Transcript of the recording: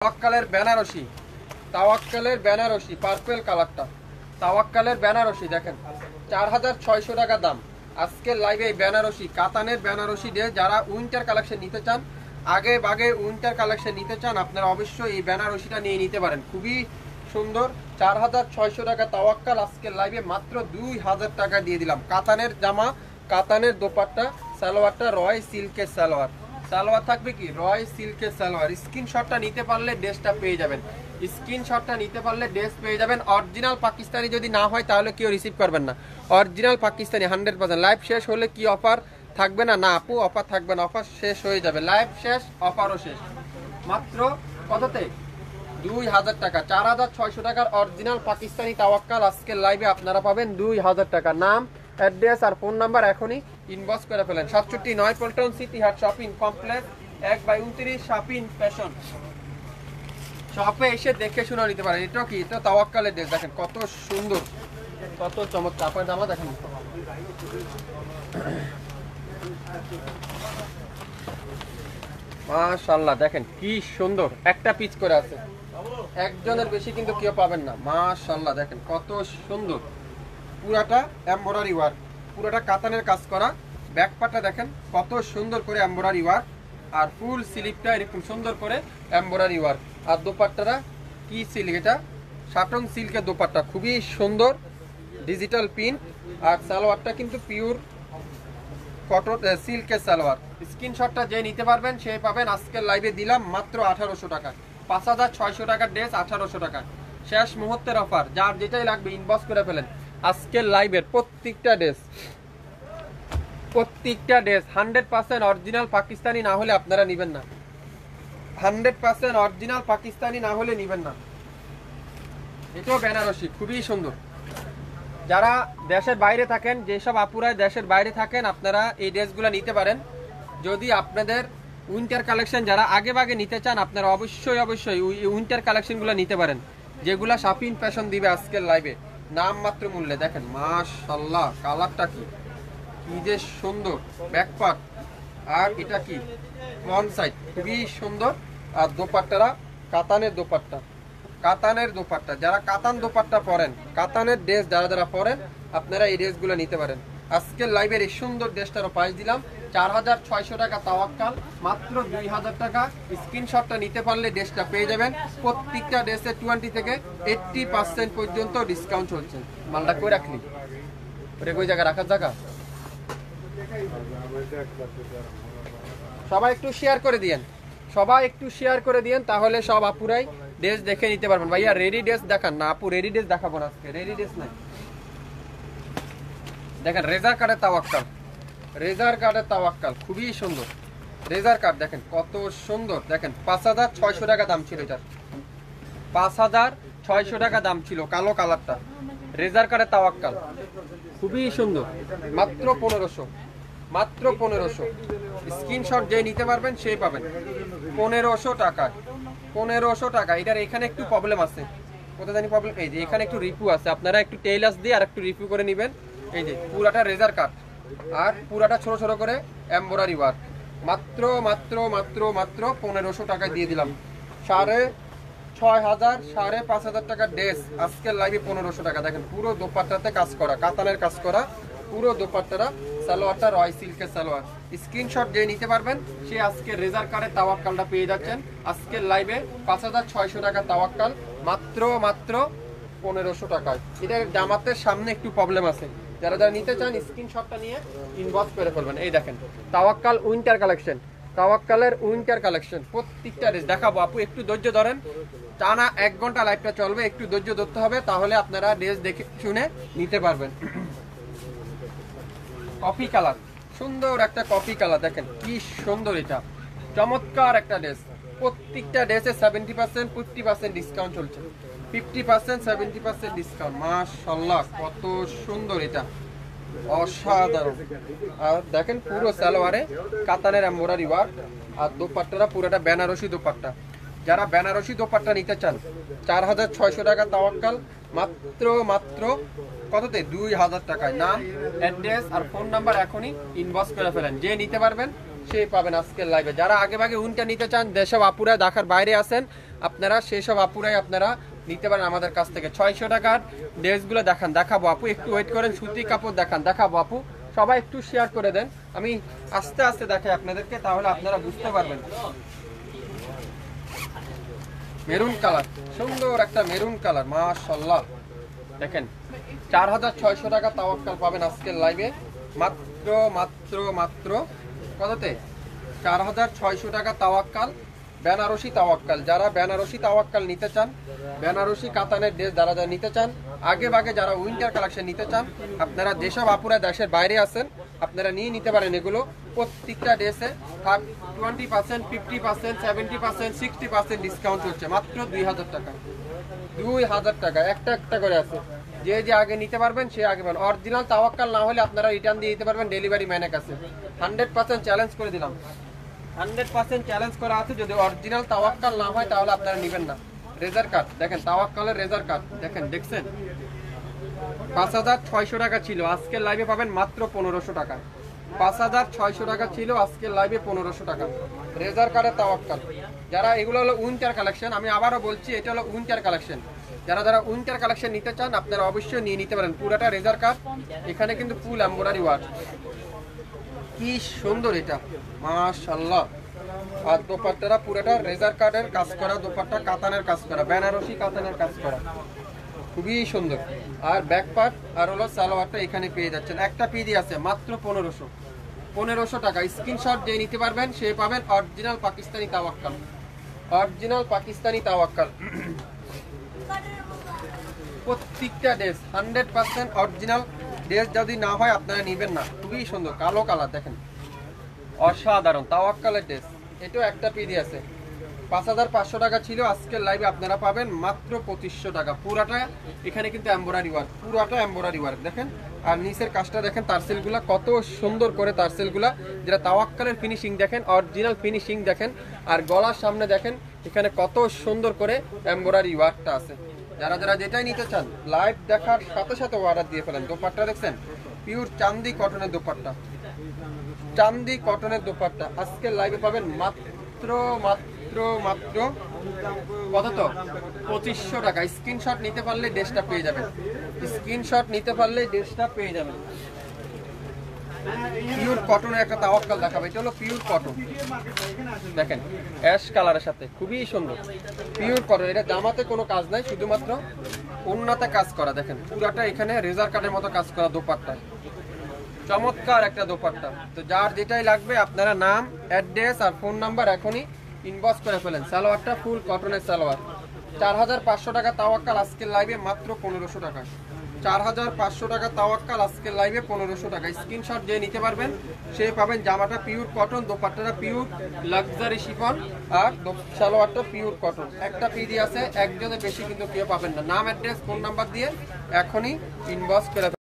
তাওয়াক্কালের Banarasi, তাওয়াক্কালের Banarasi purple কালারটা, তাওয়াক্কালের বেনারসি দেখেন 4600 টাকা দাম। আজকের লাইভে এই বেনারসি কাতানের বেনারসি দিয়ে যারা উইন্টার কালেকশন নিতে চান, আগে বাগে উইন্টার কালেকশন নিতে চান, আপনারা অবশ্যই এই বেনারসিটা নিয়ে নিতে পারেন। খুবই সুন্দর 4600 টাকা তাওয়াক্কাল। আজকের লাইভে মাত্র 2000 টাকা দিয়ে দিলাম। কাতানের জামা, কাতানের দোপাট্টা, সালোয়ারটা রয় সিল্কের সালোয়ার, সালোয়ার থাকবে কি রয় সিল্কের সালোয়ার। স্ক্রিনশটটা নিতে পারলে ড্রেসটা পেয়ে যাবেন, স্ক্রিনশটটা নিতে পারলে ড্রেস পেয়ে যাবেন। অরিজিনাল পাকিস্তানি যদি না হয় তাহলে কেউ রিসিভ করবেন না। অরিজিনাল পাকিস্তানি 100%। লাইভ শেষ হলে কি অফার থাকবে না? না আপু, অফার থাকবে না, অফার শেষ হয়ে যাবে। লাইভ শেষ, অফারও শেষ। মাত্র কততে? 2000 টাকা। 4600 টাকার অরিজিনাল পাকিস্তানি তাওয়াক্কাল আজকের লাইভে আপনারা পাবেন 2000 টাকা। নাম, অ্যাড্রেস আর ফোন নাম্বার এখনই ইনবক্স করে ফেলেন। 67 পল্টন সিটি হাট শপিং কমপ্লেক্স 1/29 শপিং ফ্যাশন শপে এসে দেখে শুনে নিতে পারেন। এটা কি? এটা তাওয়াক্কালের ড্রেস দেখেন কত সুন্দর, কত চমৎকার। আপনার জামা দেখেন মাশাআল্লাহ, দেখেন কি সুন্দর, একটা পিচ করে আছে, একজনের বেশি কিন্তু কেউ পাবেন না। মাশাআল্লাহ দেখেন কত সুন্দর, পুরাটা এমব্রয়ডারি ওয়ার্ক, পুরাটা কাতানের কাজ করা। ব্যাকপার্টটা দেখেন কত সুন্দর করে এমব্রয়ডারি ওয়ার্ক, আর ফুল স্লিপটা এরকম সুন্দর করে এমব্রয়ডারি ওয়ার্ক। আর দোপাট্টাটা কি সিল্ক, এটা সাটং সিল্কের দোপাট্টা, খুবই সুন্দর ডিজিটাল প্রিন্ট। আর সালোয়ারটা কিন্তু পিওর কটন সিল্কের সালোয়ার। স্ক্রিনশটটা যে নিতে পারবেন সে পাবেন। আজকের লাইভে দিলাম মাত্র 1800 টাকা। 5600 টাকার ড্রেস 1800 টাকা। শেষ মুহূর্তের অফার, যার যেটাই লাগবে ইনবক্স করে ফেলেন। আজকের লাইভের প্রত্যেকটা ড্রেস 100% অরিজিনাল পাকিস্তানি না হলে আপনারা নেবেন না। 100% অরিজিনাল পাকিস্তানি না হলে নেবেন না। এটাও বেনারসি, খুবই সুন্দর। যারা দেশের বাইরে থাকেন, যেসব আপুরাই দেশের বাইরে থাকেন, আপনারা এই ড্রেসগুলো নিতে পারেন। যদি আপনাদের উইন্টার কালেকশন যারা আগে ভাগে নিতে চান, আপনারা অবশ্যই উইন্টার কালেকশনগুলো নিতে পারেন, যেগুলা শপিং ফ্যাশন দিবে আজকের লাইভে নাম মাত্র মূল্যে। দেখেন মাশাআল্লাহ, কালারটা কি যে সুন্দর, ব্যাকপার্ট আর এটা কি ফ্রন্ট সাইড, খুবই সুন্দর। আর দোপাট্টারা কাতানের দোপাট্টা, কাতানের দোপাট্টা। যারা কাতান দোপাট্টা পরেন, কাতানের ড্রেস যারা পরেন, আপনারা এই ড্রেসগুলো নিতে পারেন। আজকের লাইভের এই সুন্দর ড্রেসটারও প্রাইস দিলাম 4600 টাকা তাওয়াক্কাল, মাত্র 2000 টাকা। স্ক্রিনশটটা নিতে পারলে ড্রেসটা পেয়ে যাবেন। প্রত্যেকটা ড্রেসে 20 থেকে 80% পর্যন্ত ডিসকাউন্ট চলছে। মালটা কই রাখলি? ওটা কই জায়গা রাখার জায়গা? সবাই একটু শেয়ার করে দিয়েন, সবাই একটু শেয়ার করে দিয়েন, তাহলে সব আপুরাই ড্রেস দেখে নিতে পারবেন। ভাইয়া রেডি ড্রেস দেখান না। আপু রেডি ড্রেস দেখাবো না আজকে, রেডি ড্রেস নাই। দেখেন রেজার কার্ডের তাওয়াক্কাল, রেজার কার্ডের তাওয়াক্কাল খুবই সুন্দর। রেজার কার্ড দেখেন কত সুন্দর। দেখেন 5600 টাকা দাম ছিল এটার, 5600 টাকা দাম ছিল। কালো কালারটা রেজার কার্ডের তাওয়াক্কাল, খুবই সুন্দর। মাত্র 1500, মাত্র 1500। স্ক্রিনশট যে নিতে পারবেন সেই পাবেন 1500 টাকায়, 1500 টাকা। এটার এখানে একটু প্রবলেম আছে, কোথায় জানি প্রবলেম, এই যে এখানে একটু রিভিউ আছে, আপনারা একটু টেইলার্স দিয়ে আর একটু রিভিউ করে নেবেন। এই যে পুরাটা রেজার কাট আর পুরাটা ছোট ছোট করে এমব্রয়ডারি ওয়ার্ক। মাত্র মাত্র মাত্র মাত্র 1500 টাকায় দিয়ে দিলাম। 6500 5500 টাকার ড্রেস আজকের লাইভে 1500 টাকা। দেখেন পুরো দোপাট্টাতে কাজ করা, কাতানের কাজ করা পুরো দোপাট্টাটা। সালোয়ারটা রয় সিল্কের সালোয়ার। স্ক্রিনশট যে নিতে পারবেন সে আজকে রেজার কার্ডের তাওয়াক্কালটা পেয়ে যাচ্ছেন আজকের লাইভে 5600 টাকা তাওয়াক্কাল, মাত্র মাত্র 1500 টাকায়। এটার জামাতের সামনে একটু প্রবলেম আছে, যারা নিতে চান স্ক্রিনশটটা নিয়ে ইনবক্স করে ফেলবেন। এই দেখেন তাওয়াক্কাল উইন্টার কালেকশন, তাওয়াক্কালের উইন্টার কালেকশন প্রত্যেকটা ড্রেস দেখাবো। আপু একটু ধৈর্য ধরেন, টানা 1 ঘন্টা লাইভটা চলবে, একটু ধৈর্য ধরতে হবে, তাহলে আপনারা ড্রেস দেখে শুনে নিতে পারবেন। কফি কালার, সুন্দর একটা কফি কালার, দেখেন কি সুন্দর, এটা চমৎকার একটা ড্রেস। প্রত্যেকটা ড্রেসে 70% 50% ডিসকাউন্ট চলছে, 50% 70% ডিসকাউন্ট। মাশাআল্লাহ কত সুন্দর, এটা অসাধারণ। আর দেখেন পুরো সালোয়ারে কাতানের এমব্রয়ডারি ওয়ার্ক, আর দোপাট্টাটা পুরোটা বেনারসি দোপাট্টা। যারা বেনারসি দোপাট্টা নিতে চান 4600 টাকা তাওয়াক্কাল, মাত্র মাত্র কততে? 2000 টাকায়। নাম, অ্যাড্রেস আর ফোন নাম্বার এখনই ইনবক্স করে ফেলেন, যে নিতে পারবেন সেই পাবেন আজকের লাইভে। যারা আগে ভাগে উইন্টার নিতে চান, দেশে আপুরা ঢাকার বাইরে আছেন, আপনারা সেই সব আপুরাই আপনারা নিতে পারেন আমাদের কাছ থেকে। 600 টাকার ড্রেসগুলো দেখাবো আপু, একটু ওয়েট করেন। সুতি কাপড় দেখাবো আপু, সবাই একটু শেয়ার করে দেন, আমি আস্তে আস্তে দেখাই আপনাদেরকে, তাহলে আপনারা বুঝতে পারবেন। মেরুন কালার, সুন্দর একটা মেরুন কালার, মাশাআল্লাহ। দেখেন 4600 টাকা তাওয়াক্কাল পাবেন আজকের লাইভে, মাত্র কততে? 4600 টাকা তাওয়াক্কাল, বেনারসি তাওয়াক্কাল। যারা বেনারসি তাওয়াক্কাল নিতে চান, বেনারসি কাতানের ড্রেস যারা নিতে চান, আগে ভাগে যারা উইন্টার কালেকশন নিতে চান, আপনারা যেসব আপুরা দেশের বাইরে আছেন আপনারা নিয়ে নিতে পারেন। এগুলো প্রত্যেকটা ড্রেসে 20%, 50%, 70%, 60% ডিসকাউন্ট হচ্ছে, মাত্র 2000 টাকা। 2000 টাকা একটা করে আছে। যে আগে নিতে পারবেন সে আগে পাবেন। অরিজিনাল তাওয়াক্কাল না হলে আপনারা রিটার্ন দিয়ে দিতে পারবেন ডেলিভারি ম্যানের কাছে। 100% চ্যালেঞ্জ করে দিলাম, 100% চ্যালেঞ্জ করা আছে। যদি অরিজিনাল তাওয়াক্কাল না হয় তাহলে আপনারা নেবেন না। রেজার কাট দেখেন, তাওয়াক্কালের রেজার কাট দেখছেন, 5600 টাকা ছিল, আজকের লাইভে পাবেন মাত্র 1500 টাকা। 5600 টাকা ছিল, আজকের লাইভে 1500 টাকা। রেজার কাটের তাওয়াক্কাল। যারা এগুলো হলো উইন্টার কালেকশন, আমি আবারও বলছি এটা হলো উইন্টার কালেকশন। যারা উইন্টার কালেকশন নিতে চান আপনারা অবশ্যই নিয়ে নিতে পারেন। পুরাটা রেজার কাট, এখানে কিন্তু ফুল এমব্রয়ডারি ওয়ার্ক, কি সুন্দর এটা, মাশাআল্লাহ। আর দোপাট্টাটা পুরোটা রেজার কাটের কাজ করা, দোপাট্টা কাতানের কাজ করা, বেনারসি কাতানের কাজ করা, খুবই সুন্দর। আর ব্যাক পার্ট আর হলো সালোয়ারটা এখানে পেয়ে যাচ্ছেন। একটা পিডি আছে মাত্র 1500 টাকা। স্ক্রিনশট দিয়ে নিতে পারবেন, সে পাবেন অরিজিনাল পাকিস্তানি তাওয়াক্কাল, অরিজিনাল পাকিস্তানি তাওয়াক্কাল। প্রত্যেকটা ড্রেস 100% অরিজিনাল ড্রেস, যদি না হয় আপনারা নেবেন না। খুবই সুন্দর কালো কালার, দেখেন অসাধারণ তাওয়াক্কালের ড্রেস। এটাও একটা পিডি আছে, 5500 টাকা ছিল, আজকের লাইভে আপনারা পাবেন মাত্র 2500 টাকা। পুরাটা এখানে কিন্তু এমব্রয়ডারি ওয়ার্ক, পুরাটা এমব্রয়ডারি ওয়ার্ক দেখেন। আর নিচের কাজটা দেখেন, তারসেলগুলা কত সুন্দর করে, তারসেলগুলা যেটা তাওয়াক্কালের ফিনিশিং দেখেন, অরিজিনাল ফিনিশিং দেখেন। আর গলার সামনে দেখেন এখানে কত সুন্দর করে এমব্রয়ডারি ওয়ার্কটা আছে। যারা যেটাই নিতে চান লাইভ দেখার সাথে সাথে অর্ডার দিয়ে ফেলেন। দোপাট্টা দেখছেন, পিওর চান্দি কটনের দোপাট্টা, চান্দি কটনের দোপাট্টা। আজকের লাইভে পাবেন মাত্র কত তো? 2500 টাকা। স্ক্রিনশট নিতে পারলে ড্রেসটা পেয়ে যাবেন, স্ক্রিনশট নিতে পারলে ড্রেসটা পেয়ে যাবেন। পিওর কটনের একটা তাওয়াক্কাল দেখাবে, এটা হলো পিওর কটন, দেখেন অ্যাশ কালারের সাথে, খুবই সুন্দর পিওর কটন। এটা জামাতে কোনো কাজ নাই, শুধুমাত্র ওন্নাতে কাজ করা। দেখেন পুরাটা এখানে রেজার কাটের মতো কাজ করা দোপাট্টা, চমৎকার একটা দোপাট্টা। তো যার যেটাই লাগবে আপনারা নাম, অ্যাড্রেস আর ফোন নাম্বার এখনই ইনবক্স করে ফেলেন। সালোয়ারটা ফুল কটনের সালোয়ার, 4500 টাকা তাওয়াক্কাল, আজকের লাইভে মাত্র 1500 টাকা। 4500 টাকা তাওয়াক্কাল, আজকের লাইভে 1500 টাকা। স্ক্রিনশট যে নিতে পারবেন সে পাবেন জামাটা পিওর কটন, দোপাট্টাটা পিওর লাক্সারি শিফন, আর সালোয়ারটা পিওর কটন। একটা পিডি আছে, একজনের বেশি কিন্তু কেউ পাবেন না। নাম, অ্যাড্রেস, ফোন নাম্বার দিয়ে এখনই ইনবক্স করে